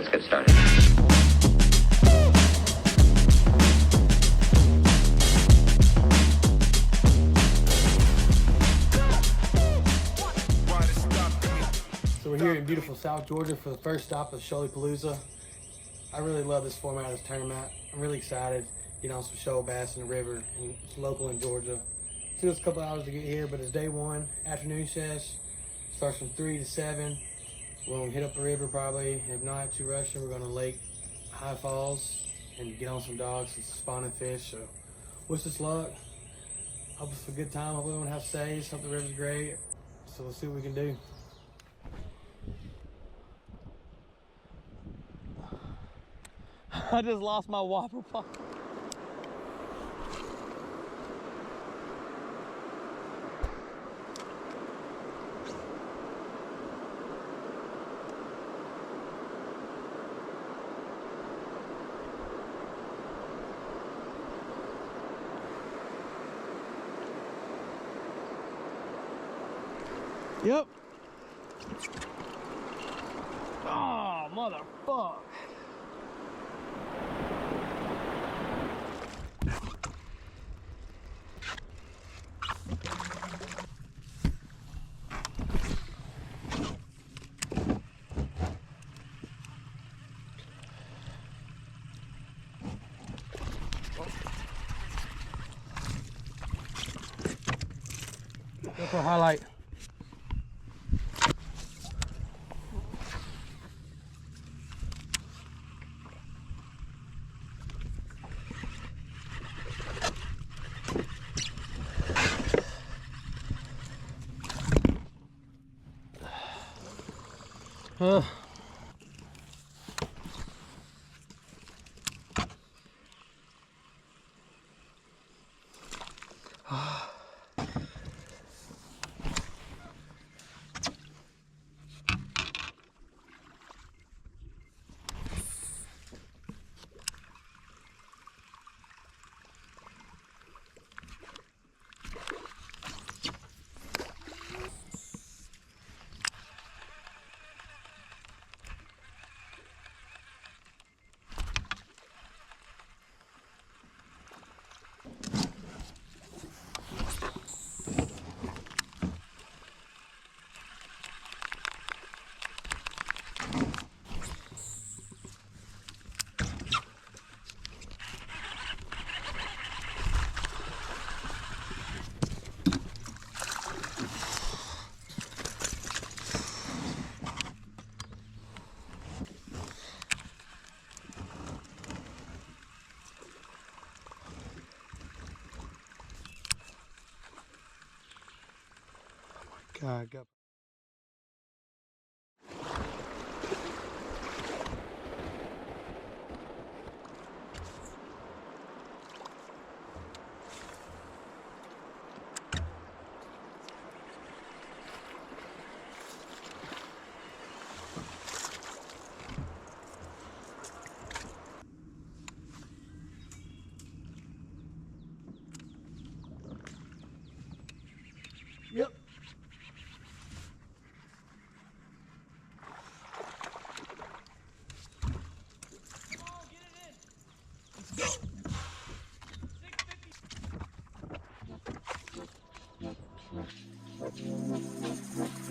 let's get started. So we're here in beautiful South Georgia for the first stop of Shoaly-Palooza. I really love this format of this tournament. I'm really excited to get on some shoal bass in the river, and it's local in Georgia. It took us a couple hours to get here, but it's day one, afternoon sesh. Starts from 3 to 7. We're gonna hit up the river probably. If not too rushing, we're gonna Lake High Falls and get on some dogs and some spawning fish. So wish us luck. Hope it's a good time. Hope everyone has saves. Hope the river's great. So let's see what we can do. I just lost my whopper pop. Yep. Oh, motherfucker. Go for a highlight. God, go. Yep. Come on, get it in. Let's go. 650.